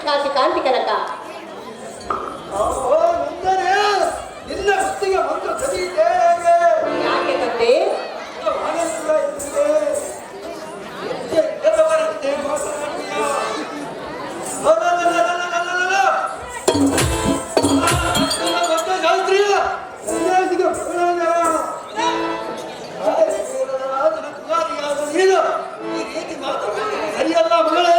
ಕಾಂತಿ ಕಾಂತಿ ಕನಕ ನಿನ್ನ ಹೊತ್ತಿಗೆ ಒಂದು ಕಲಿಯಿದೆ ಯಾಕೆ ತಂದೆ ಸರಿಯಲ್ಲ ಮಗಳೇ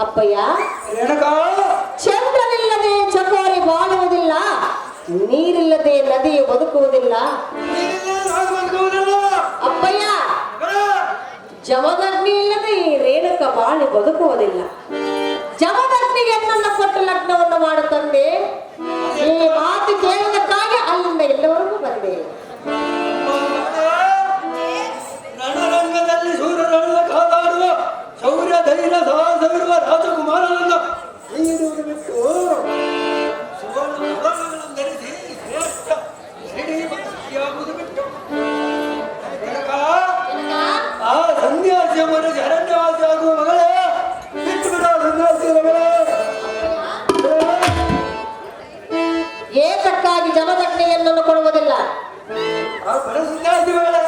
ಅಪ್ಪಯ್ಯ ಚಂದ್ರನಿಲ್ಲದೆ ಚಕೋರಿ ಬಾಳುವುದಿಲ್ಲ, ನೀರಿಲ್ಲದೆ ನದಿ ಬದುಕುವುದಿಲ್ಲ. ಅಪ್ಪಯ್ಯ ಜಮದಗ್ನಿ ಇಲ್ಲದೆ ಈ ರೇಣುಕ ಬಾಳಿ ಬದುಕುವುದಿಲ್ಲ. ಜಮದಗ್ನಿಗೆ ನನ್ನ ಕೊಟ್ಟ ಲಗ್ನವನ್ನು ಮಾಡುತ್ತಂದೆ. ಈ ಮಾತು ಕೇಳುವುದಕ್ಕಾಗಿ ಅಲ್ಲಿಂದ ಇಲ್ಲಿವರೆಗೂ ಬಂದೆ. ರಣರಂಗದಲ್ಲಿ ಸೂರ್ಯರನ್ನ ಕಾದಾಡುವ ಶೌರ್ಯ ಧೈರ್ಯ ಸಾಹಸವಿರುವ ರಾಜಕುಮಾರನನ್ನು ನೀಡುವುದು ಬಿಟ್ಟು ಸುವರ್ಣಗಳನ್ನು ಧರಿಸಿ ಶ್ರೇಷ್ಠ ಶ್ರೀಮಂತಿಯಾಗುವುದು ಬಿಟ್ಟು ಆ ಸನ್ಯಾಸಿಯ ಮನಸ್ಸು ಅರಣ್ಯವಾಸಿ ಆಗುವ ಮಗಳೇ ಬಿಟ್ಟು ಬಿಡ ಸನ್ಯಾಸಿಯ ಮಗಳೇ. ಏತಕ್ಕಾಗಿ ಜಮದಗ್ನಿಯನ್ನು ಕೊಡುವುದಿಲ್ಲ? ಆ ಬಡ ಸನ್ಯಾಸಿ ಮಗಳೇ,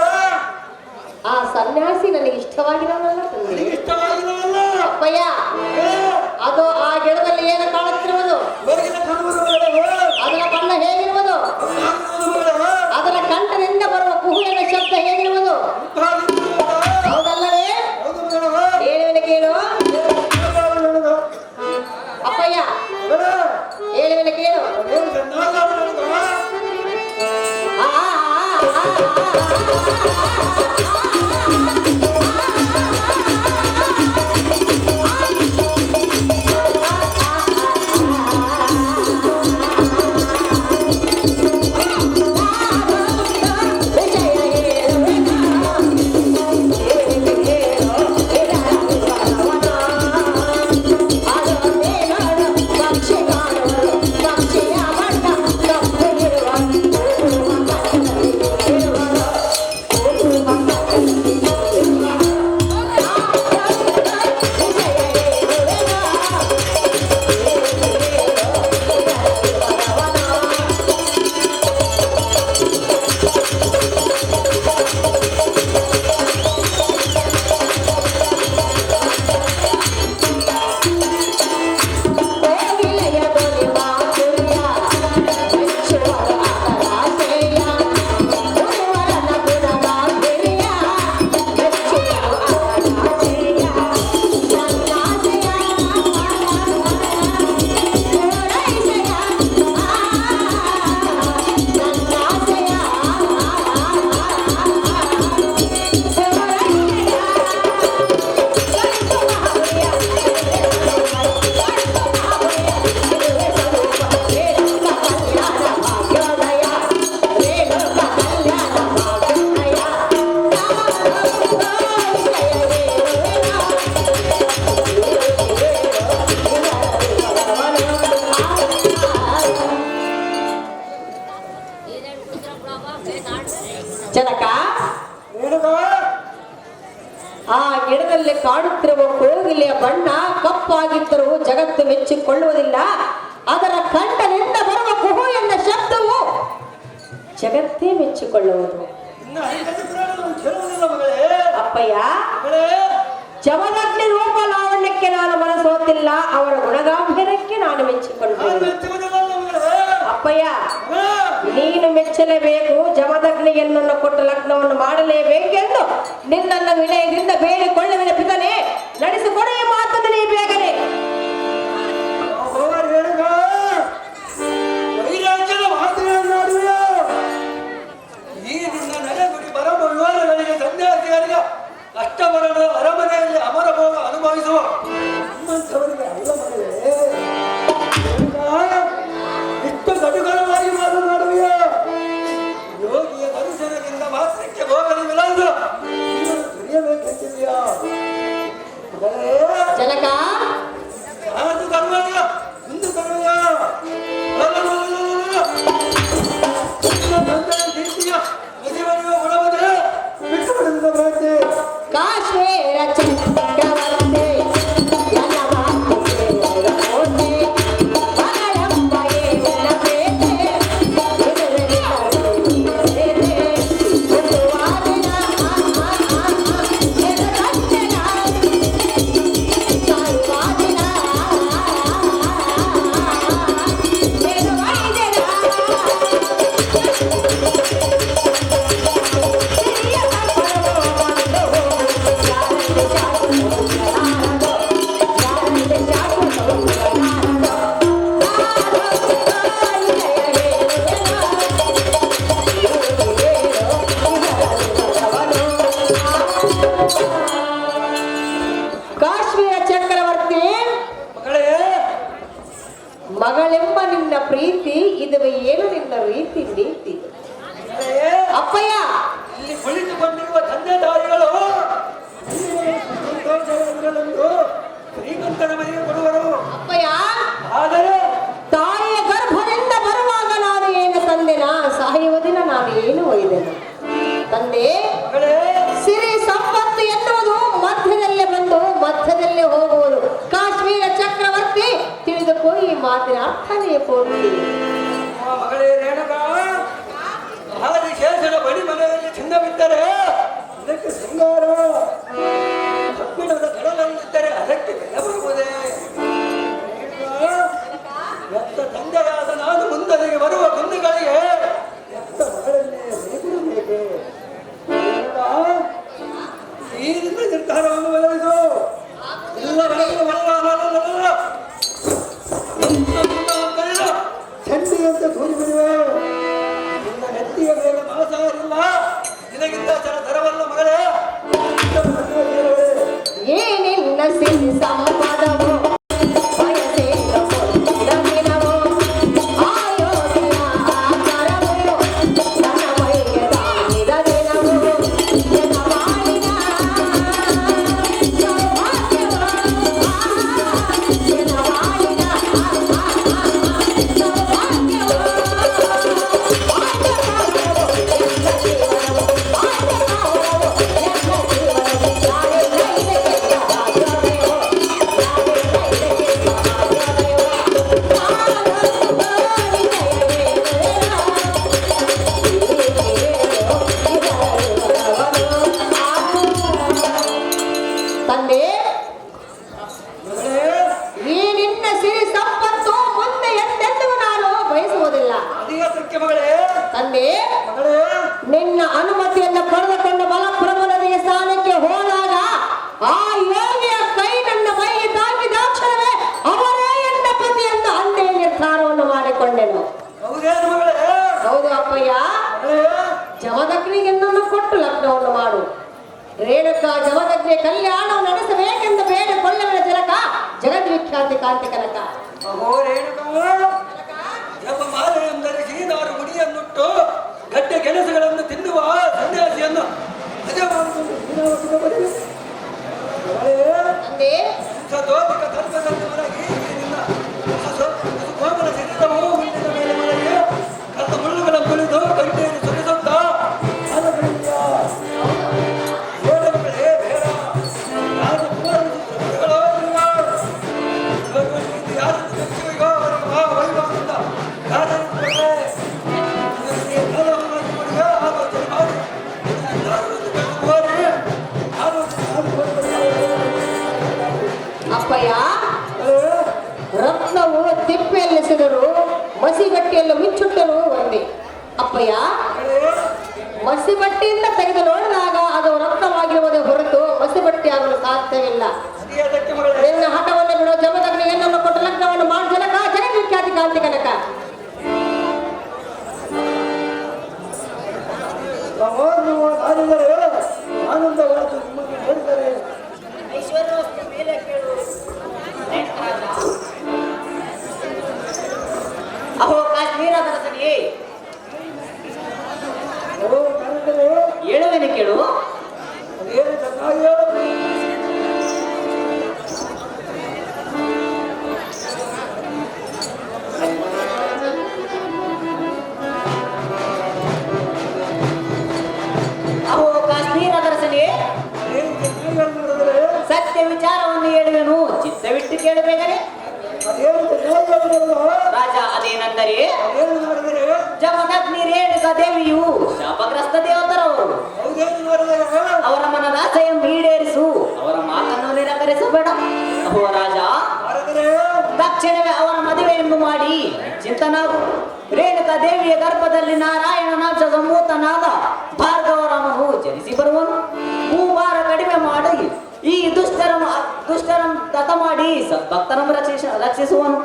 ಆ ಸನ್ಯಾಸಿ ನನಗೆ ಇಷ್ಟವಾಗಿರೋನಲ್ಲ ತಂದೆ. ಇಷ್ಟವಾಗಿರೋಲ್ಲ ಅಪ್ಪಯ್ಯ, ಅದು ಆ ಗಿಡದಲ್ಲಿ ಏನು ಕಾಣುತ್ತಿರುವುದು? ಅದರ ಬಣ್ಣ ಹೇಗಿರುವುದು? ಅದರ ಕಂಠದಿಂದ ಬರುವ ಕುಹುವಿನ ಶಬ್ದ ಹೇಗಿರುವುದು? ಹೌದಲ್ಲವೇ? ಹೇಳುವಿನ ಕೇಳು ಅಪ್ಪಯ್ಯ, ಹೇಳುವಿನ ಕೇಳು. ಜನಕ, ಆ ಗಿಡದಲ್ಲಿ ಕಾಡುತ್ತಿರುವ ಕೋಗಿಲೆಯ ಬಣ್ಣ ಕಪ್ಪಾಗಿದ್ದರೂ ಜಗತ್ತು ಮೆಚ್ಚಿಕೊಳ್ಳುವುದಿಲ್ಲ. ಅದರ ಕಂಠದಿಂದ ಬರುವ ಕುಹು ಎನ್ನ ಶಬ್ದವು ಜಗತ್ತೇ ಮೆಚ್ಚಿಕೊಳ್ಳುವುದು. ಅಪ್ಪಯ್ಯ, ಜಮದಗ್ನಿ ರೂಪ ಲಾವಣ್ಯಕ್ಕೆ ನಾನು ಮನಸೋತಿಲ್ಲ, ಅವರ ಗುಣಗಾಂಭೀರ್ಯಕ್ಕೆ ನಾನು ಮೆಚ್ಚಿಕೊಂಡೆ. ಅಪ್ಪಯ್ಯ, ನೀನು ಮೆಚ್ಚಲೇಬೇಕು. ಜಮದಗ್ನಿಯನ್ನು ಕೊಟ್ಟು ಲಗ್ನವನ್ನು ಮಾಡಲೇಬೇಕೆಂದು ನಿನ್ನನ್ನು ವಿನಯದಿಂದ ಬೇಡಿಕೊಳ್ಳುವಿನ ಪಿತನೆ. ನಡೆಸಿಕೊಡು ಈ ಮಾತನ್ನು ನೀ ಬೇಗನೆ. ಈ ನಿನ್ನ ನಡೆಗುಡಿ ಪರಮ ವಿವರಗಳಿಗೆ ಸನ್ಯಾಸಿಗಳಿಗೆ ಅಷ್ಟವರಣ ಅರಮನೆಯಲ್ಲಿ ಅಮರ ಭೋಗ ಅನುಭವಿಸುವ ನಮ್ಮಂಥವರಿಗೆ ಅಲ್ಲ ಮಗಳೇ. ಇಷ್ಟು ಕಟುಕರವಾಗಿ ಮಾತನಾಡುವೆಯ ಯೋಗಿಯ ದರ್ಶನದಿಂದ ಮಾತ್ರಕ್ಕೆ ಹೋಗಲಿಲ್ಲ ತಿಳಿಯಬೇಕೆಂದಿದೆಯಾ ಜನಕ? ಅದು ತರುವಯ್ಯ, ಇಂದು ತರುವಯ್ಯ. ಕಾಶ್ಮೀರ ಚಕ್ರವರ್ತಿ ನನ್ನ ಮಾತಿಗೆ ಕೋಟೆ, ಮಗಳಂಬ ಏನ ಪ್ರೇತೆ, ಮಗಳೆಂಬ ನಿನ್ನ ಪ್ರೀತಿ ಇದುವೆ ಏನು ನಿನ್ನ ರೀತಿ ನೀತಿ? ಅಪ್ಪಯ್ಯ, ಇಲ್ಲಿ ಕುಳಿತುಕೊಂಡಿರುವ ತಂದೆ ತಾಯಿಗಳು ಶ್ರೀಮಂತನ ಮನೆಗೆ ಕೊಡುವರು. ಅಪ್ಪಯ್ಯ, ಆದರೆ ತಾಯಿಯ ಗರ್ಭದಿಂದ ಬರುವಾಗ ನಾನು ಏನು ತಂದೆನಾ, ಸಾಯುವ ದಿನ ನಾನು ಏನು ಒಯ್ದೆನು ತಂದೆ? ಸಿರಿ ಸಂಪತ್ತು ಎನ್ನುವುದು ಮಧ್ಯದಲ್ಲೇ ಬಂದು ಮಧ್ಯದಲ್ಲೇ ಹೋಗುವುದು. ಕಾಶ್ಮೀರ ಚಕ್ರವರ್ತಿ, ತಿಳಿದುಕೋ ಈ ಮಾತಿನ ಅರ್ಥನೇ ಪೂರ್ತಿ. ಮಗಳೇ ರೇಣುಕಾ, ಆದಿಶೇಷನ ಬಳಿ ಮನೆಯಲ್ಲಿ ಚಿನ್ನವಿದ್ದರೆ ಅದಕ್ಕೆ ಶೃಂಗಾರ, ಕಬ್ಬಿಣದ ಕಡಲಲ್ಲಿದ್ದರೆ ಅದಕ್ಕೆ ಬೆಲೆ ಬರುವುದೇ? ಎತ್ತ ತಂದೆಯಾದ ನಾನು ಮುಂದರಿಗೆ ಬರುವ ಕುಂದುಗಳಿಗೆ ಎತ್ತ ಮಗಳನ್ನೇ ಬಲಿಕೊಡಬೇಕೆ? ಈ ನಿನ್ನ ನಿರ್ಧಾರವನ್ನು ಬದಲಿಸು. ಚಂಡಿಯಂತೆ ಕೂಡಿ ಬಿಡುವೆ. ನಿನ್ನ ನೆತ್ತಿಯ ಮೇಲೆ ಮಾಸಾರಿಲ್ಲ, ನಿನಗಿಂತ ತರವಲ್ಲ ಮಗಳೇ. ಏನಿನ್ನ ಸಿರಿ ಸಂಪದವು ನಿನ್ನ ಅನುಮತಿಯನ್ನು ಪಡೆದುಕೊಂಡು ಬಲಪ್ರಭು ನದಿಗೆ ಸ್ನಾನಕ್ಕೆ ಹೋದಾಗ ಆ ಯೋಗಿಯ ಕೈ ನನ್ನ ಮೈಗೆ ತಾಕಿದಾಕ್ಷಣವೇ ಅವರೇ ಎನ್ನ ಪತಿ ಎಂದು ಅಂದೇ ನಿರ್ಧಾರವನ್ನು ಮಾಡಿಕೊಂಡೆನು. ಹೌದು ಅಪ್ಪಯ್ಯ, ಜಮದಗ್ನಿಗೆ ನನ್ನ ಕೊಟ್ಟು ಲಗ್ನವನ್ನು ಮಾಡು. ರೇಣುಕಾ ಜಮದಗ್ನಿಯ ಕಲ್ಯಾಣವನ್ನು ನಡೆಸಬೇಕೆಂದು ಬೇಡಿಕೊಳ್ಳುವ ಜನಕ, ಜಗದ್ವಿಖ್ಯಾತಿ ಕಾಂತಿ ಕನಕ. ಧರಿಸಿ ನಾರು ಮುಡಿಯನ್ನುಟ್ಟು ಗಡ್ಡೆ ಕೆಲಸಗಳನ್ನು ತಿನ್ನುವ ಸನ್ಯಾಸಿಯನ್ನು ಸದೋದಿಕ ತರ್ಕದಲ್ಲಿ ಮಲಗಿ ನಿನ್ನ ಕೋಮಲ ಶರೀರವು ಹುಲ್ಲಿನ ಮೇಲೆ ಮಲಗಿ ಕತ್ತ ಮುಳ್ಳುಗಳ ಕುಳಿದು ಗಂಟೆಯನ್ನು ಸುರಿಸುತ್ತ ಬೇಡಗಳೇ ಬೇಡ, ನಾನು ಕುಮಾರಗಳು ಯಾರು ಮೆಚ್ಚುವಿಗೋ ವೈಭವದಿಂದ ಅಪ್ಪಯ್ಯ, ಮಸಿ ಬಟ್ಟೆಯಿಂದ ತೆಗೆದು ನೋಡಿದಾಗ ಅದು ರಕ್ತವಾಗಿರುವುದೇ ಹೊರತು ಮಸಿ ಬಟ್ಟೆ ಆಗಲು ಸಾಧ್ಯವಿಲ್ಲ. ನಿನ್ನ ಹಠವನ್ನು ಬಿಡೋ ಜಮದಗ್ನಿ ಏನನ್ನು ಕೊಟ್ಟು ಲಗ್ನವನ್ನು ಮಾಡಿ ಜನಕ ಜಗವಿಖ್ಯಾತಿ ಕಾಂತಿ ಕನಕ. ಆನಂದವಾಯಿತು ನಿಮಗೆ ಹೇಳಿದರೆ ಐಶ್ವರ್ಯವಸ್ತು ಮೇಲೆ ಕೇಳು. ಅಹೋ ಕಾಶ್ಮೀರದ ರಸನಿಯೇ, ಹೇಳುವೇನೆ ಕೇಳು. ಅದೇನು ಚೆನ್ನಾಗಿಯೋ ಅಹೋ ಕಾಶ್ಮೀರದ ರಸನಿಯೇ, ಏನು ಚೆನ್ನಾಗಿ ಮಾಡಿದರೆ ಸತ್ಯ ವಿಚಾರವನ್ನು ಹೇಳುವೆನು, ಚಿತ್ತವಿಟ್ಟು ಕೇಳಬೇಕನೆ. ಅದೇನು ಚೆನ್ನಾಗಿ ರಾಜ, ಅದೇನೆಂದರೆ ಅದೇನು ಮಾಡಿದರೆ ಜಮದಗ್ನಿ ರೇಣುಕಾ ದೇವಿಯು ಶಾಪಗ್ರಸ್ತ ದೇವತರವರು. ಹೌದೇನು ಮಾಡಿದರೆ ಅವರ ಮನದಾಸೆಯನ್ನು ಈಡೇರಿಸು, ಅವರ ಮಾತನ್ನು ನಿರಾಕರಿಸಬೇಡ. ಅಹೋ ರಾಜ, ಮಾಡಿದರೆ ತಕ್ಷಣವೇ ಅವರ ಮದುವೆಯನ್ನು ಮಾಡಿ ಚಿಂತನಾಗು. ರೇಣುಕಾ ದೇವಿಯ ಗರ್ಭದಲ್ಲಿ ನಾರಾಯಣನಾಂಶ ಸಂಭೂತನಾದ ಭಾರ್ಗವರಾಮನು ಜನಿಸಿ ಬರುವನು. ಮೂವಾರ ಕಡಿಮೆ ಮಾಡಿ ಈ ದುಷ್ಟರ ತತ ಮಾಡಿ ಸದ್ಭಕ್ತರನ್ನು ರಕ್ಷಿಸುವನು.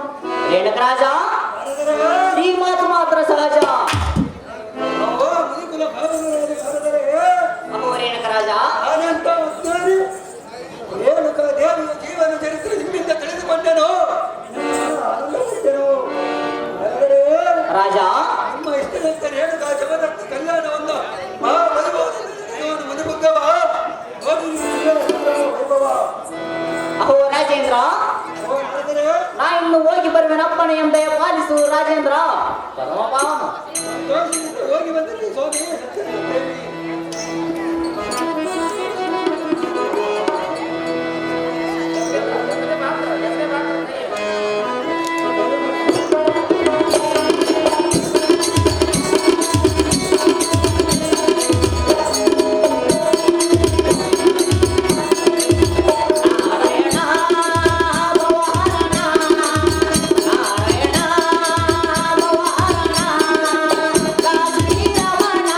ರೇಣುಕರಾಜ, ಈ ಮಾತು ಮಾತ್ರ ಸಹಜ. ಮುನಿಕುಲ ಭಾವನೆಯಲ್ಲಿ ಮಾಡಿದರೆ ಅಹೋ ರೇಣುಕರಾಜ, ನಾನಂತ ಅಜ್ಞಾನಿ ರೇಣುಕಾ ದೇವಿಯ ಜೀವನ ಚರಿತ್ರೆ ನಿಮ್ಮಿಂದ ತಿಳಿದುಕೊಂಡೆನು. ಆನಂದಪಟ್ಟೆನು. ಆದರೆ ರಾಜ, ನಿಮ್ಮ ಇಷ್ಟದಂತೆ ರೇಣುಕಾ ಜಮದಗ್ನಿ ಕಲ್ಯಾಣವನ್ನು ಮಹಾವೈಭವದಲ್ಲಿ ಮನೆಮುಗ್ಗವ ವೈಭವ. ಅಹೋ ರಾಜೇಂದ್ರ, ಮಾಡಿದರೆ ನಾ ಇನ್ನು ಹೋಗಿ ಬರುವೆನಪ್ಪಣೆ ಎಂಬ ಪಾಲಿಸು ರಾಜೇಂದ್ರ. ಪರಮ ಪಾವನ. ದೋಷದಿಂದ ಹೋಗಿ ಬಂದಿರಲಿ ಸ್ವಾಮಿ ಸತ್ಯದೇವಿ. ನಾರಾಯಣ ಭವಹರಣ, ನಾರಾಯಣ ಭವಹರಣ, ಕಾಶ್ಮೀರವನ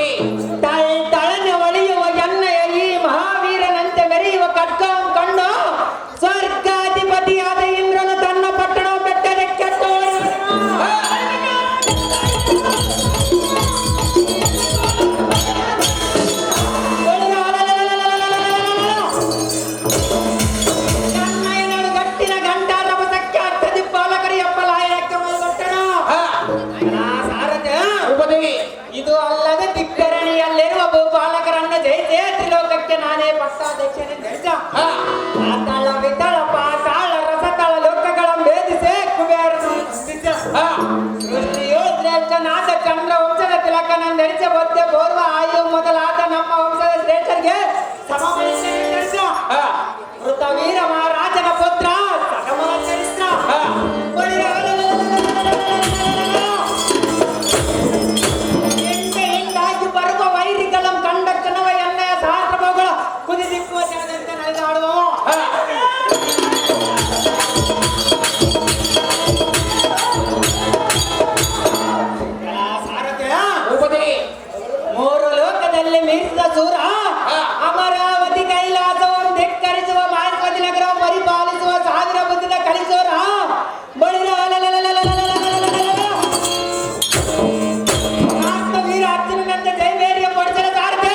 ಭೂಪತಿ ತಳನೆ ಒಳೆಯುವ ಎಣ್ಣೆಯ ಈ ಮಹಾವೀರನಂತೆ ಮೆರೆಯುವ ಖಡ್ಗವನ್ನು ಕಂಡು ಸ್ವರ್ಗಾಧಿಪತಿಯಾದ ಇಂದ್ರನು ತನ್ನ ಪಟ್ಟಣ ಬೆಟ್ಟದ ಕೆಟ್ಟ ಗಟ್ಟಿನ ಗಂಟ ನಮಸಕ್ಕೆ ಅರ್ಥದಿ ಪಾಲಕರಿ ಅಪ್ಪಲಾಯಕ್ಕೆ ಮಲ್ಗೊಟ್ಟಣ ಸಾರಥ ಭೂಪತಿ ಇದು ಅಲ್ಲದೆ ತಿಕ್ಕರಣಿಯಲ್ಲಿರುವ ಭೂಪಾಲಕರನ್ನು ಜಯಿಸಿ ತ್ರಿಲೋಕಕ್ಕೆ ನಾನೇ ಪಟ್ಟಾಧ್ಯಕ್ಷನೆಂದು ಆತಳ ವಿತಳ ಪಾತಾಳ ರಸತಳ ಲೋಕಗಳ ಭೇದಿಸಿ ಕುಬೇರನು ಸೃಷ್ಟಿಯು ಶ್ರೇಷ್ಠನಾದ ಚಂದ್ರ ವಂಶದ ತಿಲಕನ ನಡೆಸ ಬದ್ದೆ ಪೂರ್ವ ಆಯು ಮೊದಲಾದ ನಮ್ಮ ವಂಶದ ಶ್ರೇಷ್ಠರಿಗೆ ಮೃತವೀರ ಮಹಾರಾಜನ ಪುತ್ರ ಸಗಮಲ ಚರಿತ್ರ ಹಿಂದಾಗಿ ಬರುವ ವೈರಿಗಳ ಕಂಡ ಕನವ ಎಣ್ಣೆಯ ಸಹಸ್ರಭಗಳ ಕುದಿದಿಕ್ಕುವ ಜನದಂತೆ ನಡೆದಾಡುವವು ಭೂಪತಿ ಮೂರು ಲೋಕದಲ್ಲಿ ಮೀರಿದ ಸೂರ ಅಮರಾವತಿ ಕೈಲಾಸವನ್ನು ಧಿಕ್ಕರಿಸುವ ಮಾರ್ಪತಿ ನಗರ ಪರಿಪಾಲಿಸುವ ಸಾವಿರ ಬುದ್ಧಿನ ಕಳಿಸೋರ ಬಳಿರ ವೀರ ಅರ್ಜುನನಂತೆ ಜೈವೇರಿಯ ಪಡಿಸಲ ಸಾರಿಗೆ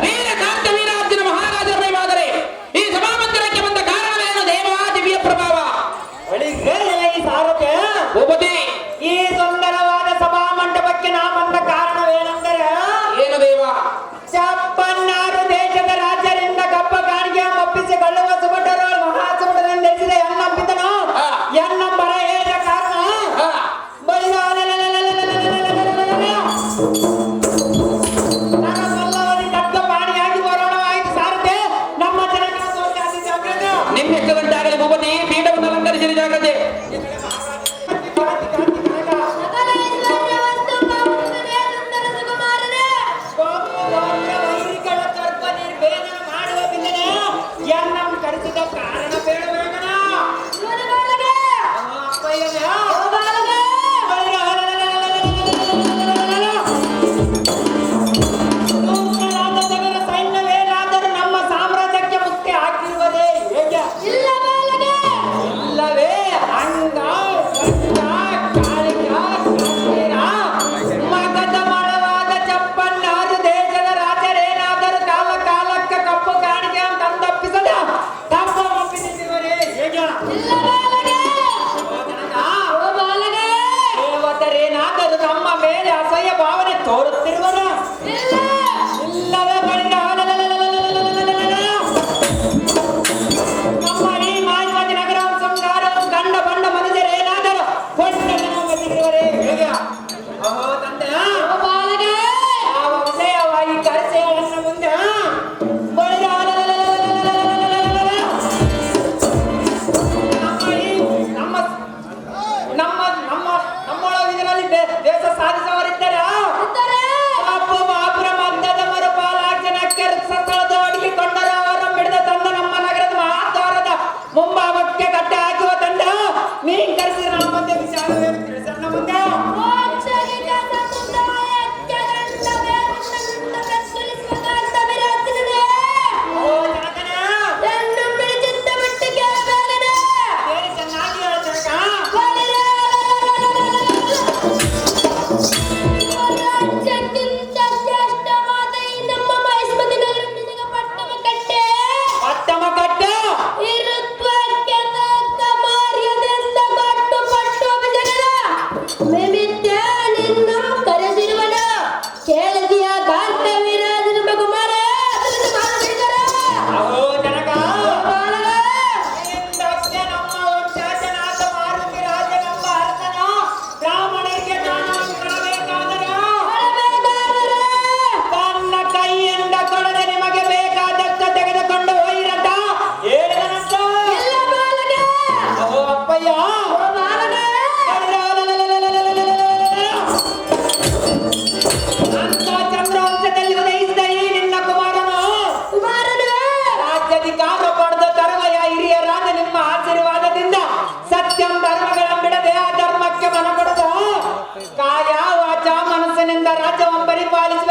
ವೀರಾರ್ಜುನ ಮಹಾರಾಜರ ಮಹಿಮಾದರೆ ಈ ಸಭಾಮಂದಿರಕ್ಕೆ ಬಂದ ಕಾರಣವೇನು ದೇವ ದಿವ್ಯ ಪ್ರಭಾವ ಈ ಸಾರಥ್ಯ ಭೂಪತಿ ಈ ಸುಂದರವಾದ ಸಭಾ ಮಂಟಪಕ್ಕೆ ನಾ ಬಂದ ಕಾರಣವೇನೆಂದರೆ ಏನು ದೇವ ಚಪ್ಪನ್ನಾರು ದೇಶದ ರಾಜ್ಯರಿಂದ ಕಪ್ಪ ಕಾಣಿಕೆ ಒಪ್ಪಿಸಿಕೊಳ್ಳುವ ಸುಭಟರು ಮಹಾಸುಭಟರನ್ನು ನಡೆಸಿದ ಎನ್ನಂಬಿತನು ಎನ್ನಂಬರ ಹೇಳಿದ ಕಾರಣ ನಮ್ಮಲ್ಲವರಿಗೆ ಕಟ್ಟ ಪಾಣಿಯಾಗಿ ಬರೋಣವಾಯಿತು ಸಾರಥೆ ನಮ್ಮ ಜನಗಳ ಸೋಚಾದಿ ಜಾಗ್ರತೆ ನಿಮ್ಗೆ ಎಷ್ಟು ಗಂಟೆ ಆಗಲಿ ಭೂಪತಿ ಪೀಠವನ್ನು ಅಲಂಕರಿಸಿದ ಜಾಗ್ರತೆ ವೈರಿಗಳ ಗರ್ಭ ನಿರ್ಭೇದನ ಮಾಡುವ ಬಿಂದನೆ ಎನ್ನಂ ಕರೆಸಿದ ಕಾರಣ ಬೇಡಬೇಡನ ಅಪ್ಪಯ್ಯನ ಜನರ ಸೈನ್ಯವೇನಾದರೂ ನಮ್ಮ ಸಾಮ್ರಾಜ್ಯಕ್ಕೆ ಮುಕ್ತಿ ಹಾಕಿರುವುದೇ ಹೇಗೆ ಇಲ್ಲವೇ ಅಂಗ ಕಾಳಿಕ ಕಾಶ್ಮೀರ ಮಗದ ಮಳವಾದ ಚಪ್ಪನ್ನಾರು ದೇಶದ ರಾಜರೇನಾದರೂ ಕಾಲ ಕಾಲಕ್ಕೆ ಕಪ್ಪು ಕಾಣಿಕೆ ತಂದಪ್ಪಿಸದ ತಮ್ಮ ಒಪ್ಪಿಸಿರುವರೇ ಹೇಗೆ ದೇವತರೇನಾದರೂ ನಮ್ಮ ಮೇಲೆ ಅಸಹ್ಯ ಭಾವನೆ ತೋರುತ್ತಿರುವರ ಇಲ್ಲವೇ ಬಳಿದ ನಮ್ಮ ಈ ಮಾಹಿತಿ ನಗರ ಸಂಸಾರವು ಕಂಡ ಬಂಡ ಮನುಷ್ಯರೇನಾದರೂ ಕೊಂಡವರೇ ಹೇಗೆ ಅಹೋ ತಂದೆ ಯಾವ ವಿಷಯವಾಗಿ ಕರೆಸೆಯನ್ನ ಮುಂದೆ ಬಳಿದ ನಮ್ಮೊಳಗಿನಲ್ಲಿ ದೇಶ ಸಾಧಿಸವರಿದ್ದಾರೆ ಅಪ್ಪು ಬಾಪುರ ಮಧ್ಯದ ಮರುಪಾಲಾರ್ಜನಕ್ಕೆ ಸ್ಥಳದ ಅಡಗಿಕೊಂಡರು ಅವರ ಬಿಡದ ತಂದ ನಮ್ಮ ನಗರದ ಮಹಾದ್ವಾರದ ಮುಂಭಾಗಕ್ಕೆ ಕಟ್ಟೆ ಹಾಕುವ ತಂಡ ನೀನ್ ಕರೆಸಿದ ನಮ್ಮ ಮುಂದೆ ವಿಚಾರವೇ ತಿಳಿಸಣ್ಣ ಮುಂದೆ ಓ ಜನಕನೇ ಬೇರೆ ಚೆನ್ನಾಗಿ ಹೇಳ ಜನಕ ಪಟ್ಟಮ ಕಟ್ಟ ಕೇಳದಿಯ ಕಾರ್ತವೀರಾಜನ ಕುಮಾರ ಅಹೋ ಜನಕ ನಿಂದಕ್ಕೆ ನಮ್ಮ ವಂಶಜನಾದ ಮಾರುತಿ ರಾಜನೆಂಬ ಅರಸನು ಬ್ರಾಹ್ಮಣರಿಗೆ ದಾನವನ್ನು ಕೊಡಬೇಕಾದರೆ ತನ್ನ ಕೈಯಿಂದ ಕೊಡದೆ ನಿಮಗೆ ಬೇಕಾದಷ್ಟು ತೆಗೆದುಕೊಂಡು ಹೋಯಿರಂತ ಹೇಳಿದನಂತ ಅಹೋ ಅಪ್ಪಯ್ಯ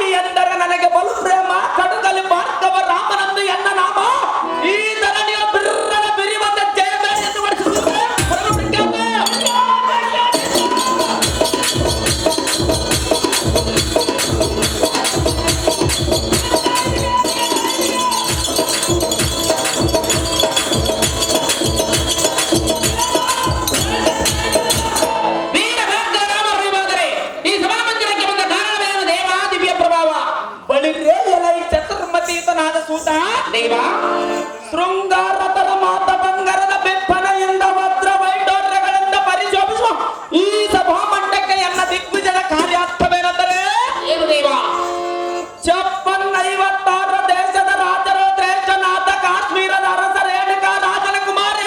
ತಾಯಿ ಎಂದರೆ ನನಗೆ ಬಲು ಪ್ರೇಮ ಕಡುಗಲಿ ಭಾರ್ಗವ ರಾಮನಂದು ಎನ್ನ ನಾಮ ಈ ಧರಣಿಯ ಬಿರ್ರನ ಬಿರಿವಂತ ಜಯಬೇಡ ಎಂದು ವರ್ಷಿಸುತ್ತದೆ ದೇವ ಶೃಂಗಾರತರ ಮಾತ ಬಂಗಾರದ ಬೆಪ್ಪನೆಯಿಂದ ವಜ್ರ ವೈಡೂರ್ಯಗಳಿಂದ ಪರಿಶೋಭಿಸುವ ಈ ಸಭಾ ಮಂಡಕ್ಕೆ ಎನ್ನ ದಿಗ್ವಿಜಯ ಕಾರ್ಯಾರ್ಥವೇನೆಂದರೆ ಏನು ದೇವ 56 ದೇಶದ ರಾಜರು ಶ್ರೇಷ್ಠನಾಥ ಕಾಶ್ಮೀರದ ಅರಸ ರೇಣುಕಾ ರಾಜನ ಕುಮಾರಿ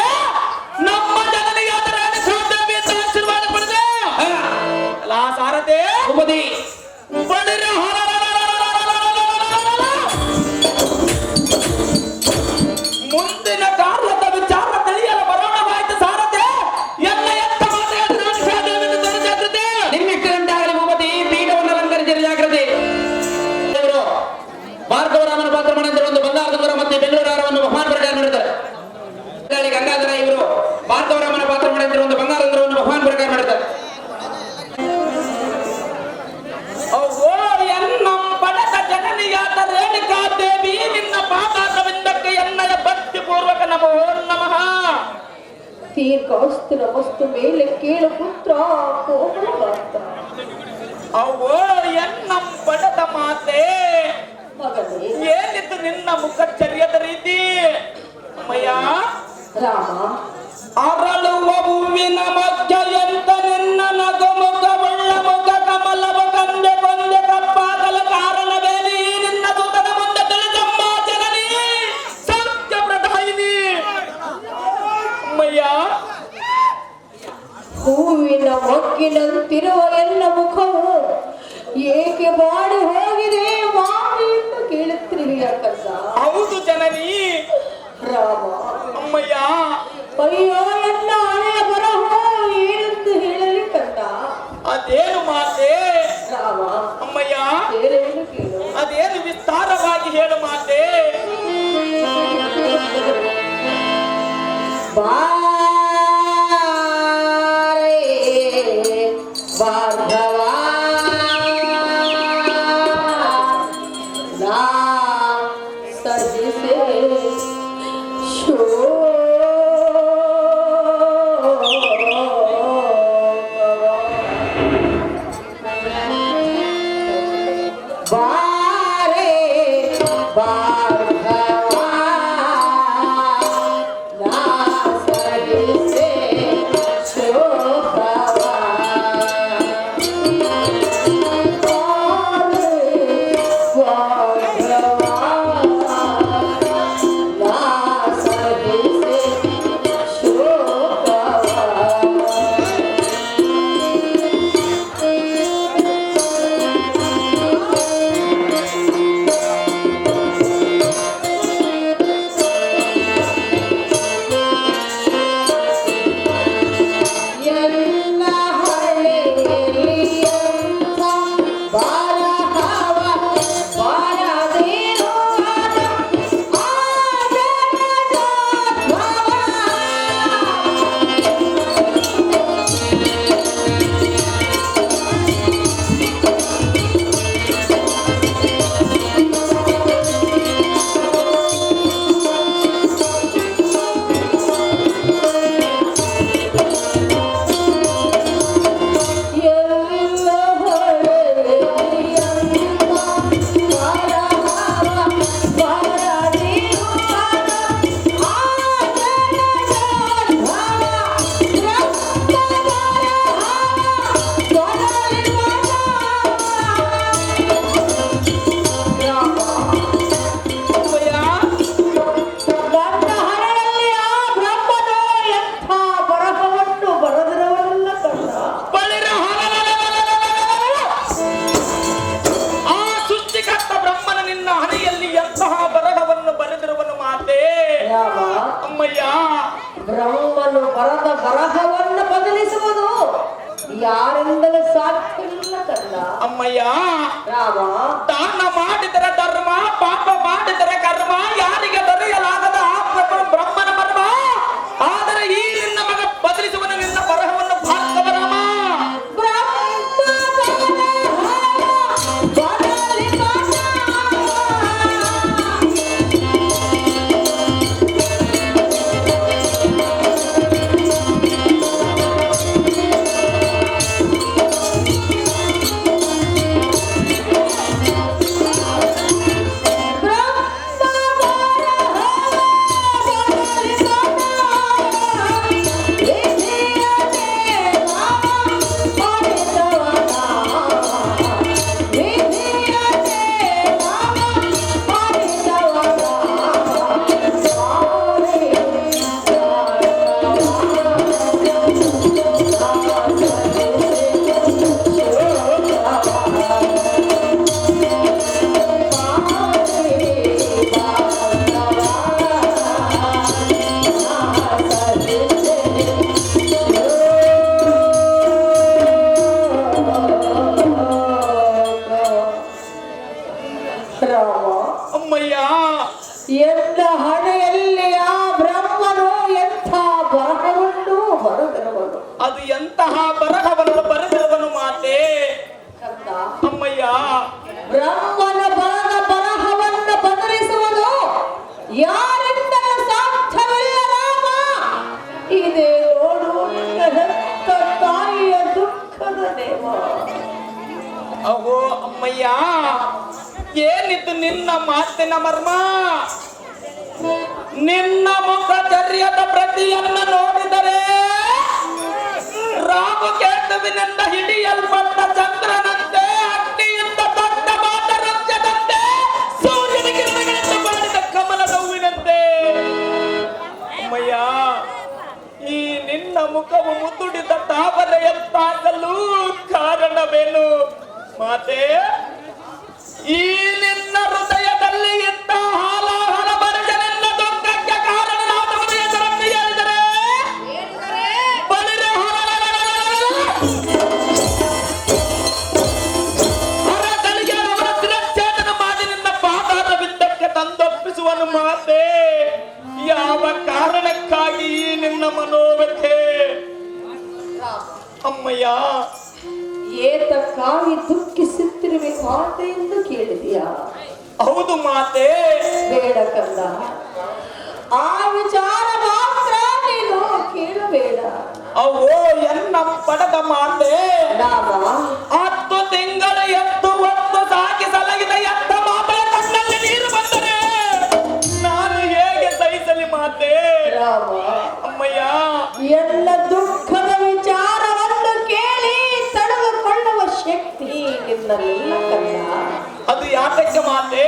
ನಮ್ಮ ಜನನಿಯಾದ ರೇಣುಕಾ ದೇವಿ ಅಂತ ಆಶೀರ್ವಾದ ಪಡೆದ ಸಾರಥಿ ಉಪದಿ ಬಳಿರ ಮುಂದಿನ ಕಾರ್ಯದ ವಿಚಾರ ತಿಳಿಯಲು ಬರೋಣವಾಯ್ತು ಸಾರಥೆ ಎಲ್ಲ ಎತ್ತ ಜಾಗ್ರತೆ ನಿಮ್ಮಿಷ್ಟು ಗಂಟಾಗಲಿ ಭೂಪತಿ ಪೀಠವನ್ನು ಅಲಂಕರಿಸಿದ ಜಾಗ್ರತೆ ಇವರು ಭಾರ್ಗವರಾಮನ ಪಾತ್ರ ಮಾಡಿದ್ರೆ ಒಂದು ಬಂಗಾರದ ಗುರ ಮತ್ತೆ ಬೆಂಗಳೂರಾರವನ್ನು ಮಹಾನ್ ಪ್ರಚಾರ ಮಾಡಿದ್ದಾರೆ ಗಂಗಾಧರ ಇವರು ಭಾರ್ಗವರಾಮನ ಪಾತ್ರ ಮಾಡಿದ್ರೆ ಒಂದು ಬಂಗಾರದ ಗುರವನ್ನು ಮಹಾನ್ ಪ್ರಚಾರ ಮಾಡಿದ್ದಾರೆ ಪಡೆದ ಜನನಿಯಾದ ರೇಣುಕಾ ದೇವಿ ನಿನ್ನ ಪಾದಾರವಿಂದಕ್ಕೆ ಎನ್ನಯ ಭಕ್ತಿ ಪೂರ್ವಕ ನಮೋ ನಮಃ ದೀರ್ಘಾಸ್ತು ನಮಸ್ತು ಮೇಲೆ ಕೇಳು ಪುತ್ರ ಕೋಮಲ ಗಾತ್ರ ಅವೋ ಎನ್ನಂ ಪಡೆದ ಮಾತೆ ಮಗನೇ ಏನಿದ್ದು ನಿನ್ನ ಮುಖಚರ್ಯದ ರೀತಿ ಅಮ್ಮಯ್ಯ ರಾಮ ಅರಳುವ ಹೂವಿನ ಮಧ್ಯ ಎಂತ ನಿನ್ನ ನಗು ಮುಖವುಳ್ಳ ಮುಖ ಕಮಲವು ಕಂದೆ ಕೊಂದೆ ಕಪ್ಪಾಗಲು ಕಾರಣವೇನಿ ನಿನ್ನ ಸುತನ ಮುಂದೆ ತಿಳಿದಮ್ಮ ಜನನಿ ಸತ್ಯ ಪ್ರಧಾಯಿನಿ ಅಮ್ಮಯ್ಯ ಹೂವಿನ ಮೊಗ್ಗಿನಂತಿರುವ ಎಲ್ಲ ಮುಖವು ಏಕೆ ಮಾಡಿ ಹೋಗಿದೆ ಮಾಮಿ ಎಂದು ಕೇಳುತ್ತಿರುವಿಯ ಕಸ ಹೌದು ಜನನಿ ರಾಮ ಅಮ್ಮಯ್ಯ ಅಯ್ಯೋ ಎಲ್ಲ ಹಳೆಯ ಬರಹ ಏನೆಂದು ಹೇಳಲಿ ಕಂದ ಅದೇನು ಮಾತೆ ರಾಮ ಅಮ್ಮಯ್ಯ ಹೇಳೇನು ಕೇಳು ಅದೇನು ವಿಸ್ತಾರವಾಗಿ ಹೇಳು ಮಾತೆ ಬಾರೇ ಭಾರ್ಗವ ನಾ ಸಹಿಸೆ ಬಾರೇ ಭಾರ್ಗವ ನಾ ಸಹಿಸೆ ಶೋಕವ ಬ್ರಹ್ಮನು ಬರದ ಬರಹವನ್ನು ಬದಲಿಸುವುದು ಯಾರಿಂದಲೂ ಸಾಧ್ಯವಿಲ್ಲ ಕಲ್ಲ ಅಮ್ಮಯ್ಯ ರಾಮ ತಾನು ಮರ್ಮ ಯಾರಿಗೆ ದೊರೆಯಲಾಗದ ಬ್ರಹ್ಮನ ಮರ್ಮ. ಆದರೆ ಈ ನಿನ್ನ ಮಗ ಬದಲಿಸುವನು ನಿನ್ನ ಬರಹವನ್ನು ಭಾರ್ಗವರಾಮ. ಅಮ್ಮಯ್ಯ, ಎಂತ ಹಣೆಯಲ್ಲಿ ಆ ಬ್ರಹ್ಮನು ಎಂಥ ಬರಹವನ್ನು ಬರೆದಿರುವನು. ಅದು ಎಂತಹ ಬರಹವನ್ನು ಬರೆದಿರುವನು ಮಾತೆ. ಕಂದ, ಅಮ್ಮಯ್ಯ, ಬ್ರಹ್ಮನ ಬರದ ಬರಹವನ್ನು ಬದಲಿಸುವುದು ಯಾರಿಂದಲೂ ಸಾಧ್ಯವಿಲ್ಲ ರಾಮ. ಇದೇ ನೋಡು ಹೆತ್ತ ತಾಯಿಯ ದುಃಖದ ದೇವ. ಅಹೋ ಅಮ್ಮಯ್ಯ, ಏನಿದ್ದು ನಿನ್ನ ಮಾತಿನ ಮರ್ಮ? ನಿನ್ನ ಮುಖಚರ್ಯದ ಪ್ರತಿಯನ್ನ ನೋಡಿದರೆ ರಾಮಕೇತುವಿನಿಂದ ಹಿಡಿಯಲ್ಪಟ್ಟ ಚಂದ್ರನಂತೆ, ಅಗ್ನಿಯಿಂದ ದೊಡ್ಡ ಮಾತರಂಜದಂತೆ, ಸೂರ್ಯನ ಕಿರಣಗಳಿಂದ ಮಾಡಿದ ಕಮಲದ ಹೂವಿನಂತೆ. ಅಮ್ಮಯ್ಯ, ಈ ನಿನ್ನ ಮುಖವು ಮುದುಡಿದ ತಾವರೆಯಂತಾಗಲು ಕಾರಣವೇನು ಮಾತೆ? ಈ ನಿನ್ನ ಹೃದಯದಲ್ಲಿ ಇದ್ದ ಹಾಲಾಹಲ ಬರಜನೆಲ್ಲ ದುಃಖಕ್ಕೆ ಕಾರಣನಾದವನು ಹೆಸರನ್ನು ಹೇಳಿದರೆ ಬಲಿರೆ ಹೊರಗಳಿಗೆ ಅವರ ತಿರಚ್ಛೇದನ ಮಾಡಿ ನಿನ್ನ ಪಾದಾದ ಬಿದ್ದಕ್ಕೆ ತಂದೊಪ್ಪಿಸುವನು ಮಾತೆ. ಯಾವ ಕಾರಣಕ್ಕಾಗಿ ಈ ನಿನ್ನ ಮನೋವ್ಯಥೆ? ಅಮ್ಮಯ್ಯ, ಏತಕ್ಕಾಗಿ ದುಃಖಿಸುತ್ತಿರುವೆ ಮಾತೆ ಎಂದು ಕೇಳಿದೆಯಾ? ಹೌದು ಮಾತೆ. ಬೇಡ ಕಂದ, ಆ ವಿಚಾರ ಮಾತ್ರ ನೀನು ಕೇಳಬೇಡ. ಅವೋ ಎನ್ನ ಪಡೆದ ಮಾತೆ. ರಾಮ, 10 ತಿಂಗಳ ಎತ್ತು ಒತ್ತು ಸಾಕಿ ಸಲಗಿದ ಎತ್ತ ಮಾತ್ರ ಕಣ್ಣಲ್ಲಿ ನೀರು ಬಂದರೆ ನಾನು ಹೇಗೆ ಸಹಿಸಲಿ ಮಾತೆ? ರಾಮ, ಅಮ್ಮಯ್ಯ, ಎಲ್ಲ ದುಃಖದ ವಿಚಾರವನ್ನು ಕೇಳಿ ತಡೆದುಕೊಳ್ಳುವ ಶಕ್ತಿ ನಿನ್ನಲ್ಲ ಕಂದ. ಅದು ಯಾತಕ್ಕೆ ಮಾತೆ?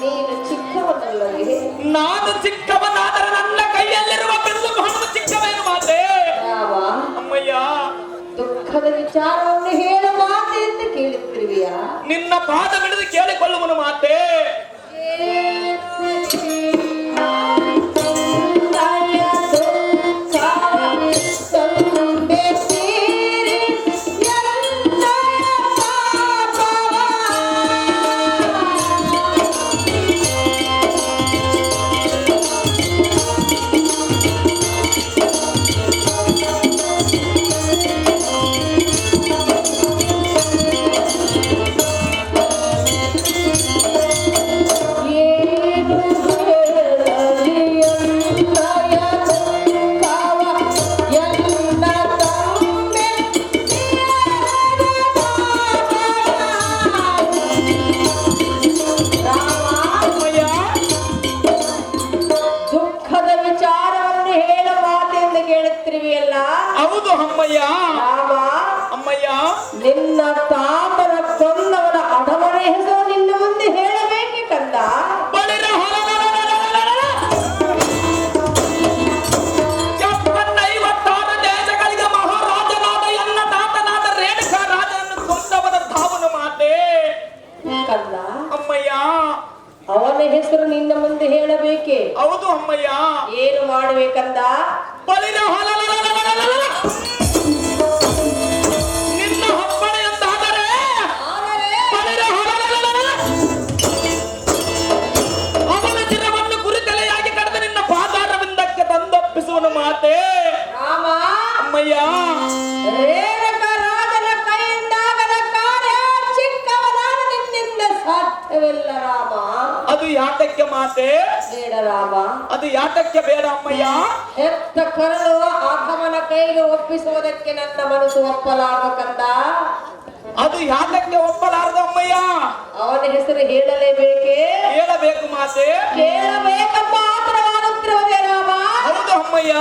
ನೀನು ಚಿಕ್ಕವನಲ್ಲವೇ? ನಾನು ಚಿಕ್ಕವನಾದರೆ ನನ್ನ ಕೈಯಲ್ಲಿರುವ ಬಿಲ್ಲು ಬಹಳ ಚಿಕ್ಕವೇನು ಮಾತೆ? ರಾಮ, ಅಮ್ಮಯ್ಯ, ದುಃಖದ ವಿಚಾರವನ್ನು ಹೇಳು ಮಾತೆ ಎಂದು ಕೇಳುತ್ತಿರುವೆಯಾ? ನಿನ್ನ ಪಾದ ಹಿಡಿದು ಕೇಳಿಕೊಳ್ಳುವನು ಮಾತೆ. ಹೌದು ಅಮ್ಮಯ್ಯ. ಅಮ್ಮಯ್ಯ, ನಿನ್ನ ತಾತನ ಕೊಂದವನ ಅಡಮನೆ ಹೆಸರು ನಿನ್ನ ಮುಂದೆ ಹೇಳಬೇಕೆ ಕಂದ? ಬಳಿರ 56 ದೇಶಗಳಿಗೆ ಮಹಾರಾಜನಾದ ಎನ್ನ ತಾತನಾದ ರೇಣುಕಾ ರಾಜನನ್ನು ಕೊಂದವನ ಧಾವನ ಮಾತೆ. ಕಂದ, ಅಮ್ಮಯ್ಯ, ಅವನ ಹೆಸರು ನಿನ್ನ ಮುಂದೆ ಹೇಳಬೇಕೆ? ಹೌದು ಅಮ್ಮಯ್ಯ. ಏನು ಮಾಡಬೇಕಂದ? ಬಳಿರ ನಿನ್ನ ಹಬ್ಬಣೆ ಎಂದಾದರೆ ಬಳಿರ ಅವನ ಚಿರವನ್ನು ಸಾಧ್ಯವಿಲ್ಲ ರಾಮ. ಅದು ಯಾತಕ್ಕೆ ಮಾತೆ? ಬೇಡ ರಾಮ. ಅದು ಯಾತಕ್ಕೆ ಬೇಡ ಅಮ್ಮಯ್ಯ? ಹೆತ್ತ ಕರಳು ಆಗಮನ ಕೈಗೆ ಒಪ್ಪಿಸುವುದಕ್ಕೆ ನನ್ನ ಮನಸ್ಸು ಒಪ್ಪಲಾಗಬೇಕಂದ. ಅದು ಯಾತಕ್ಕೆ ಒಪ್ಪಲಾರದು ಅಮ್ಮಯ್ಯ? ಅವನ ಹೆಸರು ಹೇಳಲೇಬೇಕೇ? ಹೇಳಬೇಕು ಮಾತೆ. ಕೇಳಬೇಕಪ್ಪ ಆತರವಾಗುತ್ತಿರುವುದೇ ರಾಮ. ಹೌದು ಅಮ್ಮಯ್ಯ.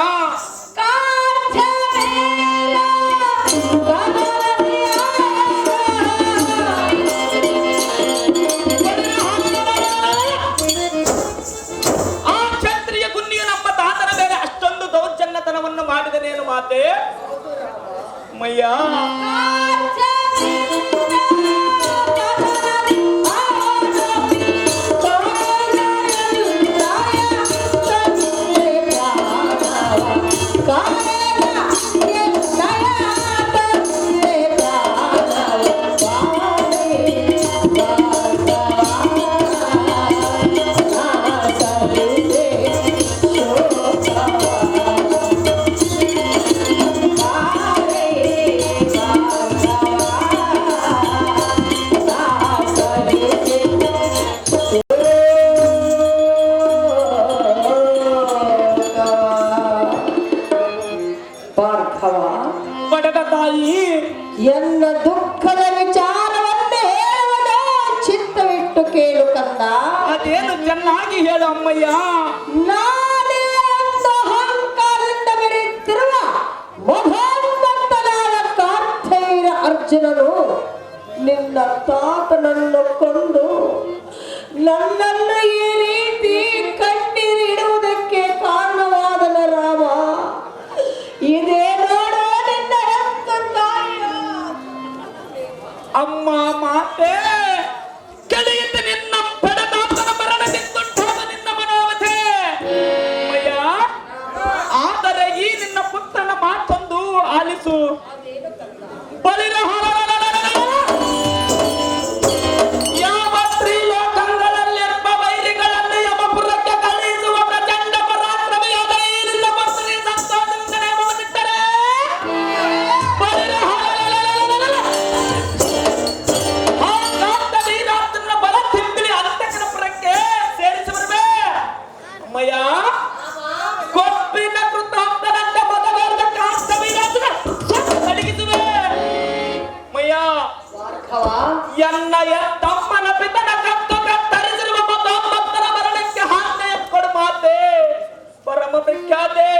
ಆ ಕ್ಷತ್ರಿಯ ಗುನ್ನಿಯ ನಮ್ಮ ತಾತನ ಮೇಲೆ ಅಷ್ಟೊಂದು ದೌರ್ಜನ್ಯತನವನ್ನು ಮಾಡಿದನೇನು ಮಾತೆ? ಅಮ್ಮಯ್ಯ, ಪಡೆದ ತಾಯಿ ಎನ್ನ ದುಃಖದ ವಿಚಾರವನ್ನೇ ಹೇಳುವುದು ಚಿತ್ತವಿಟ್ಟು ಕೇಳು ಕಂದ. ಅದೇನು ಚೆನ್ನಾಗಿ ಹೇಳು ಅಮ್ಮಯ್ಯ. ನಾನೇ ಒಂದು ಅಹಂಕಾರದಿಂದ ಮೆರೆಯುತ್ತಿರುವ ಮಹೋನ್ನತನಾದ ಕಾರ್ತವೀರ ಅರ್ಜುನನು ನಿನ್ನ ತಾತನನ್ನು ಕೊಂದು ನನ್ನನ್ನು ಈ ರೀತಿ ಕಣ್ಣೀರಿಡುವುದಕ್ಕೆ ಕಾರಣವಾದನ ರಾಮ. ಇದೇ ನೋಡು ನಿನ್ನ ಹೆತ್ತ ತಾಯಿಯ ಅಮ್ಮ ಮಾತೆ. ಕಳೆಯುತ್ತ ನಿನ್ನ ಪಡೆದಾತನ ಮರಣದಿಂದುಂಟಾದ ನಿನ್ನ ಮನೋವಧೆ ಅಮ್ಮಯ್ಯ. ಆದರೆ ಈ ನಿನ್ನ ಪುತ್ರನ ಮಾತೊಂದು ಆಲಿಸು. ಬಲಿರ ಯಾವ ತ್ರಿಲೋಕಗಳಲ್ಲಿರುವ ವೈರಿಗಳನ್ನು ಯಮಪುರಕ್ಕೆ ಕಳುಹಿಸುವ ಪ್ರಚಂಡ ಪರಾಕ್ರಮಿಯಾದ ಈ ನಿನ್ನ ಪುತ್ರನಿಗೆ ಸಂತೋಷದಿಂದ ನೇಮವನ್ನಿಟ್ಟರೆ ಬಲಿರ ವೀರಾರ್ಜುನ ಬಲ ತಿಂಬಿಳಿ ಅಂತಃಪುರಕ್ಕೆ ಸೇರಿಸುವರೇ ಅಮ್ಮಯ್ಯ. ಕೊಪ್ಪಿನ ಕೃತಾಂತರಂತೆ ಮದವೇದ ಕಾಂತ ವೀರಾರ್ಜುನ ಅಡಗಿಸುವೆ ಅಮ್ಮಯ್ಯ. ಭಾರ್ಗವ, ಎನ್ನ ತಮ್ಮನ ಪಿತನ ಕತ್ತು ಕತ್ತರಿಸಿರುವ ಭಕ್ತರ ಮರಣಕ್ಕೆ ಹಾನ್ಯ ಕೊಡು ಮಾತೆ. ಪರಮ ಪ್ರಖ್ಯಾತೆ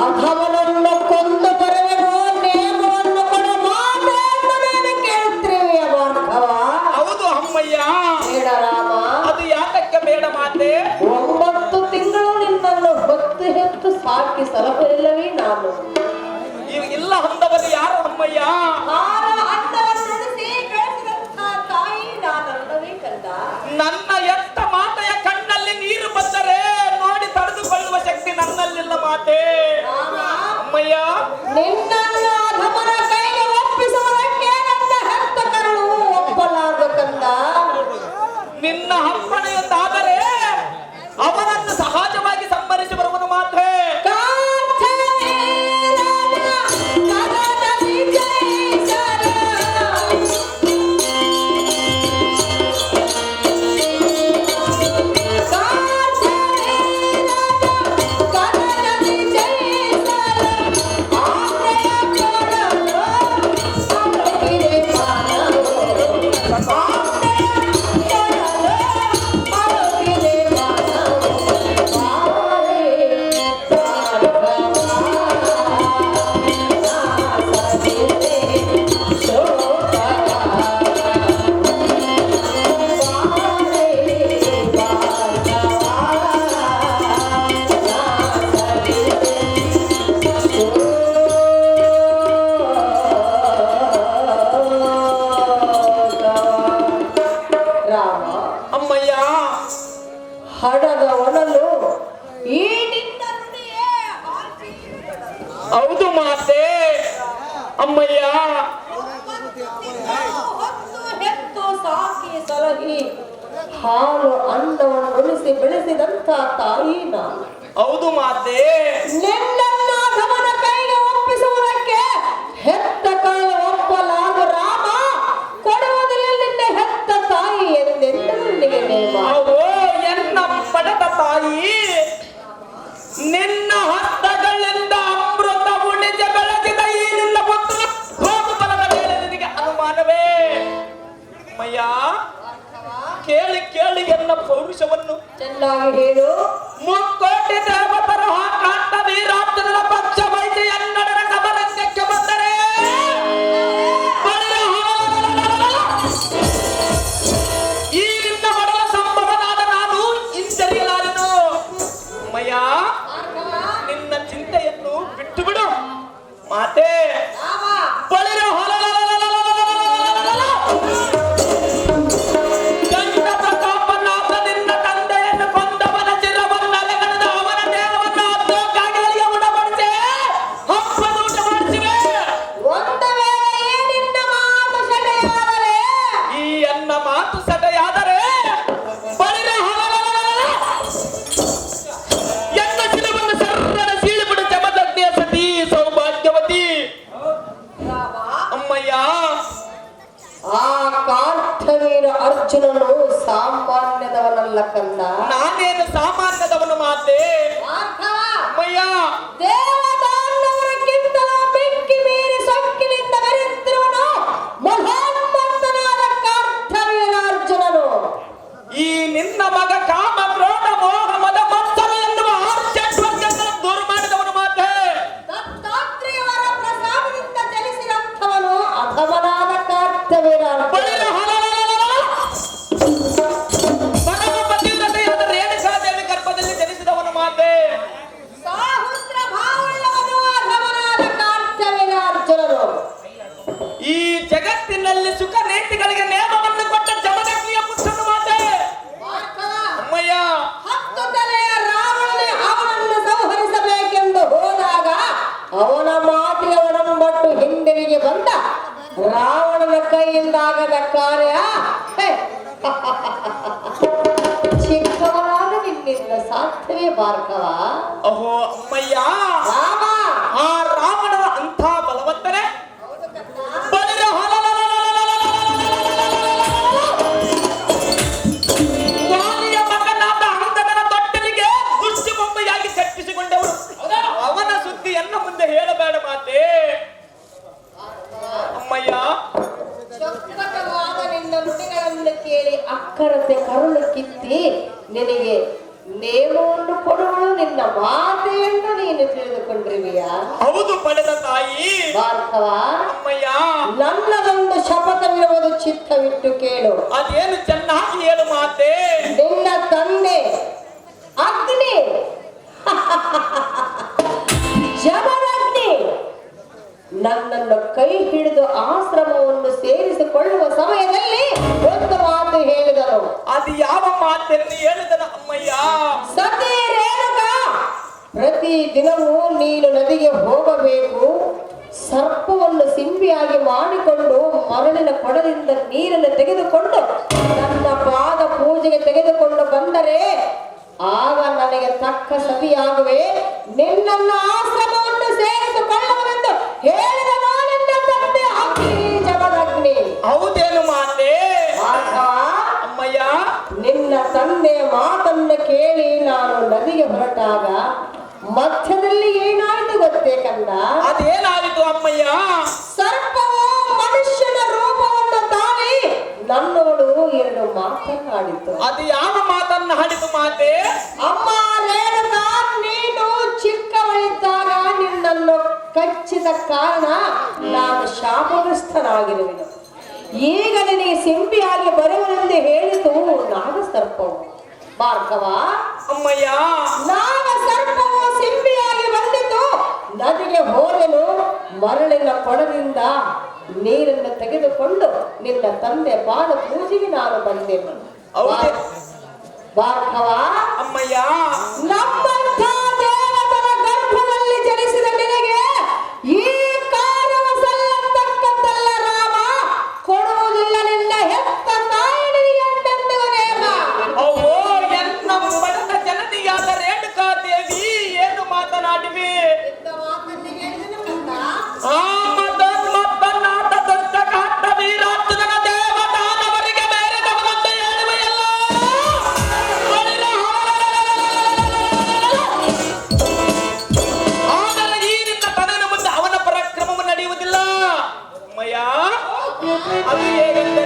ಅಧಮನನ್ನು ಕೊಂದು ಬರಬೇಕು ನೇಮವನ್ನು ಕೊಡ ಮಾತೇನು ಕೇಳುತ್ತಿರುವೆಯ ಭಾರ್ಗವ. ಹೌದು ಅಮ್ಮಯ್ಯ. ಬೇಡ ರಾಮ. ಅದು ಯಾತಕ್ಕೆ ಬೇಡ ಮಾತೆ? 9 ತಿಂಗಳು ನಿನ್ನನ್ನು ಹೊತ್ತು ಹೆತ್ತು ಸಾಕಿ ಸಲಹೆಲ್ಲವೇ ನಾನು. ಇಲ್ಲ ಅಂದವರು ಯಾರು ಅಮ್ಮಯ್ಯ? ನುಡಿಸಿ ಬೆಳೆಸಿದಂಥ ತಾಯಿ ನಾನಲ್ಲವೇ ಕಂದ. ನನ್ನ ಎತ್ತ ಮಾತೆಯ ಕಣ್ಣಲ್ಲಿ ನೀರು ಬಂದರೆ ನೋಡಿ ತಡೆದುಕೊಳ್ಳುವ ಶಕ್ತಿ ನನ್ನಲ್ಲಿಲ್ಲ ಮಾತೆ. ಅಮ್ಮಯ್ಯ, ನಿನ್ನನ್ನು ಅಧಮನ ಕೈಗೆ ಒಪ್ಪಿಸುವುದಕ್ಕೆ ನನ್ನ ಹೆತ್ತ ಕರುಳು ಒಪ್ಪಲಾರದು ಕಂದ. ನಿನ್ನ ಅಪ್ಪಣೆಯೊಂದಾದರೆ ಅವನನ್ನು ಸಹಜವಾಗಿ ಸಂಭರಿಸಿ ಬರುವುದು ಮಾತೆ. ಜೈ ಮಾತೆ. ಅಮ್ಮಯ್ಯ, ಹೆತ್ತು ಸಾಕಿ ಸಲಹಿ ಹಾಲು ಅನ್ನವನ್ನು ಉಳಿಸಿ ಬೆಳೆಸಿದಂತ ತಾಯಿ ನಾನು. ಹೌದು ಮಾತೆ. ನಿನ್ನನ್ನ ಗಮನ ಕೈಗೆ ಒಪ್ಪಿಸುವುದಕ್ಕೆ ಹೆತ್ತ ಕಾಲ ಒಪ್ಪಲಾಗ ರಾಮ ಕೊಡುವುದಿಲ್ಲ ನಿನ್ನ ಹೆತ್ತ ತಾಯಿ ಎಂದೆಂದು ನಿನಗೆ ನೇಮ. ಹೌದು ಎನ್ನ ಪಡೆದ ತಾಯಿ, ನಿನ್ನ ಹಸ್ತಗಳಿಂದ ಅಮೃತ ಉಣಿಜ ಬೆಳೆಸಿದ ಈ ನಿನ್ನ ಪುತ್ರ ಗೋಪುರದ ಮೇಲೆ ನಿನಗೆ ಅನುಮಾನವೇ? ಅಮ್ಮಯ್ಯ, ಕೇಳಿ ಕೇಳಿ ಎನ್ನ ಪೌರುಷವನ್ನು ಚೆನ್ನಾಗಿ ಹೇಳು. ಮುಕ್ಕೋಟಿ ದೇವತರ ಕಾಂತ ವೀರಾಪ್ತದ ಪಕ್ಷ ವೈದ್ಯ ಎನ್ನಡರ ಸಬರಂಗಕ್ಕೆ ಬಂದರೆ ಈ ನಿನ್ನ ಮಡಲ ಸಂಭವನಾದ ನಾನು ಹಿಂಜರಿಯಲಾರೆನು. ಅಮ್ಮಯ್ಯ, ನಿನ್ನ ಚಿಂತೆಯನ್ನು ಬಿಟ್ಟು ಬಿಡು ಮಾತೆ. ಬಳಿರ ಗಂಡ ಪ್ರತಾಪನಾಥ ನಿನ್ನ ತಂದೆಯನ್ನು ಕೊಂದವನ ಚಿರವನ್ನಲೆಗಣದ ಅವನ ದೇಹವನ್ನು ಹತ್ತೋಕ್ಕಾಗಿ ಉಡಬಡಿಸಿ ಹಬ್ಬದೂಟ ಮಾಡಿಸಿವೆ. ಒಂದು ವೇಳೆ ನಿನ್ನ ಮಾತು ಸೆಳೆಯಾದರೆ ಈ ಎನ್ನ ಮಾತು ಸಟೆಯಾದರೆ ಬಳಿರ ಎನ್ನ ಶಿಲವನ್ನು ಸರ್ರನ ಸೀಳಿಬಿಡು ಜಮದಗ್ನಿಯ ಸತಿ ಸೌಭಾಗ್ಯವತಿ. ಅಮ್ಮಯ್ಯ, ಆ ಕಾಂಠವೀರ ಅರ್ಜುನನು ಸಾಮಾನ್ಯದವನಲ್ಲ ಕಂದ. ನಾನೇನು ಸಾಮಾನ್ಯದವನು ಮಾತೆ. ಅಮ್ಮಯ್ಯ, ದೇವದಾನವರಿಗಿಂತಲೂ ಬೆಂಕಿ ಮೀರಿ ಸೊಕ್ಕಿನಿಂದ ಮೆರೆಯುತ್ತಿರುವನು ಮಹೋನ್ಮತ್ತನಾದ ಕಾಂಠವೀರ ಅರ್ಜುನನು. ಈ ನಿನ್ನ ಮಗ ಕಾಮ ಕ್ರೋಧ ಮೋಹ ಮದ ಮತ್ಸರ ಎನ್ನುವ ಆರ್ಷಡ್ವರ್ಗಗಳನ್ನು ದೂರ ಮಾಡಿದವನು ಮಾತೆ. ದತ್ತಾತ್ರೇಯವರ ಪ್ರಸಾದದಿಂದ ಚಲಿಸಿದಂಥವನು ಅಧಮನಾದ ಕಾಂಠವೀರ ಬಳಿರ ಪರಮ ಪತಿವ್ರತೆಯಾದ ರೇಣುಕಾದೇವಿ ಗರ್ಭದಲ್ಲಿ ಜನಿಸಿದವನು ಮಾತೆ. ಸಾಹುತ್ರ ಭಾವಳ್ಳವನು ಅಧಮನಾದ ಕಾಂಠವೀರ ಅರ್ಜುನನು. ಈ ಜಗತ್ತಿನಲ್ಲಿ ಸುಖ ನೀತಿಗಳಿಗೆ ನೇಮವನ್ನು ಕೊಟ್ಟ ಜಮದಗ್ನಿಯ ಪುತ್ರನು ಮಾತೆ. ಅಮ್ಮಯ್ಯ, ಹತ್ತು ತಲೆಯ ರಾವಣನೇ ಅವನನ್ನು ಸಂಹರಿಸಬೇಕೆಂದು ಹೋದಾಗ ಅವನ ಮಾತಿಗೆ ಒಡಂಬಟ್ಟು ಹಿಂದಿರುಗಿ ಬಂದ ರಾವಣನ ಕೈಯಿಂದಾಗದ ಕಾರ್ಯ ಚಿಕ್ಕವನಾದ ನಿನ್ನಿಂದ ಸಾಧ್ಯವೇ ಭಾರ್ಗವ. ಅಹೋ ಅಮ್ಮಯ್ಯ, ರಾಮ ಆ ರಾವಣನ ಅಂಥ ಬಲವಂತನೇ ಬಳಿರ ವಾಲಿಯ ಮಗನಾದ ಅಂಗದನ ತೊಟ್ಟಲಿಗೆ ದುಷ್ಟ ಬೊಂಬೆಯಾಗಿ ಕಟ್ಟಿಸಿಕೊಂಡವರು. ಅವನ ಸುದ್ದಿಯನ್ನು ಮುಂದೆ ಹೇಳಬೇಡ ಮಾತೆ. ಅಮ್ಮಯ್ಯ, ಚೊಕ್ಕಟವಾದ ನಿನ್ನ ನುಡಿಗಳನ್ನು ಕೇಳಿ ಅಕ್ಕರತೆ ಕರುಳು ಕಿತ್ತಿ ನಿನಗೆ ನೇಮವನ್ನು ಕೊಡುವಳು ನಿನ್ನ ಮಾತೆಯನ್ನು ನೀನು ತಿಳಿದುಕೊಂಡಿರುವಿಯಾ? ಹೌದು ಪಡೆದ ತಾಯಿ. ಭಾರ್ಗವ, ಅಮ್ಮಯ್ಯ, ನನ್ನದೊಂದು ಶಪಥವಿರುವುದು ಚಿತ್ತವಿಟ್ಟು ಕೇಳು. ಅದೇನು ಚೆನ್ನಾಗಿ ಹೇಳು ಮಾತೆ. ನಿನ್ನ ತಂದೆ ಅಗ್ನಿ ಜಮದಗ್ನಿ ನನ್ನನ್ನು ಕೈ ಹಿಡಿದು ಆಶ್ರಮವನ್ನು ಸೇರಿಸಿಕೊಳ್ಳುವ ಸಮಯದಲ್ಲಿ ಒಂದು ಮಾತು ಹೇಳಿದನು. ಅದು ಯಾವ ಮಾತೆನ್ನು ಹೇಳಿದನ ಅಮ್ಮಯ್ಯ? ಸತಿ ರೇಣುಕಾ, ಪ್ರತಿ ದಿನವೂ ನೀನು ನದಿಗೆ ಹೋಗಬೇಕು. ಸರ್ಪವನ್ನು ಸಿಂಬಿಯಾಗಿ ಮಾಡಿಕೊಂಡು ಮರಳಿನ ಕೊಡದಿಂದ ನೀರನ್ನು ತೆಗೆದುಕೊಂಡು ನನ್ನ ಪಾದ ಪೂಜೆಗೆ ತೆಗೆದುಕೊಂಡು ಬಂದರೆ ಆಗ ನನಗೆ ತಕ್ಕ ಸತಿಯಾಗುವೆ. ನಿನ್ನನ್ನು ಆಶ್ರಮವನ್ನು ಸೇರಿಸಿಕೊಳ್ಳುವುದೆಂದು ಹೇಳಿದ ನಿನ್ನ ತಂದೆ ಅಗ್ನಿ ಜಮದಗ್ನಿ. ಹೌದೇನು ಮಾತೆ? ಅಮ್ಮಯ್ಯ, ನಿನ್ನ ತಂದೆ ಮಾತನ್ನು ಕೇಳಿ ನಾನು ನದಿಗೆ ಹೊರಟಾಗ ಮಧ್ಯದಲ್ಲಿ ಏನಾಯ್ತು ಗೊತ್ತೇ ಕಂದ? ಅದೇನಾಯಿತು ಅಮ್ಮಯ್ಯ? ಸರ್ಪವು ಮನುಷ್ಯನ ರೂಪವನ್ನು ತಾಳಿ ನನ್ನೋಡು ಎರಡು ಮಾತನಾಡಿತು. ಅದು ಯಾವ ಮಾತನ್ನು ಹಾಡಿತು ಮಾತೆ? ಅಮ್ಮ ರೇಣುಕಾ, ನೀನು ಚಿಕ್ಕವಳಿದ್ದಾಗ ನಿನ್ನನ್ನು ಕಚ್ಚಿದ ಕಾರಣ ನಾನು ಶಾಪಗ್ರಸ್ತನಾಗಿರುವೆನು. ಈಗ ನಿನಗೆ ಸಿಂಪಿಯಾಗಿ ಬರುವನೆಂದು ಹೇಳಿತು ನಾಗ ಸರ್ಪವು. ಭಾರ್ಗವ, ಅಮ್ಮಯ್ಯ, ನಾಗ ಸರ್ಪವು ಸಿಂಪಿಯಾಗಿ ಬಂದಿತು. ನದಿಗೆ ಹೋದೆನು. ಮರಳಿನ ಕೊಡದಿಂದ ನೀರನ್ನು ತೆಗೆದುಕೊಂಡು ನಿನ್ನ ತಂದೆ ಪಾದ ಪೂಜೆಗೆ ನಾನು ಬಂದೆನು. ಹೌದೇ? ಭಾರ್ಗವ, ಅಮ್ಮಯ್ಯ, ನಮ್ಮಂಥ ದೇವತರ ಗರ್ಭದಲ್ಲಿ ಜನಿಸಿದ ನಿನಗೆ ಅದು ಹೇಗೆಂದರೆ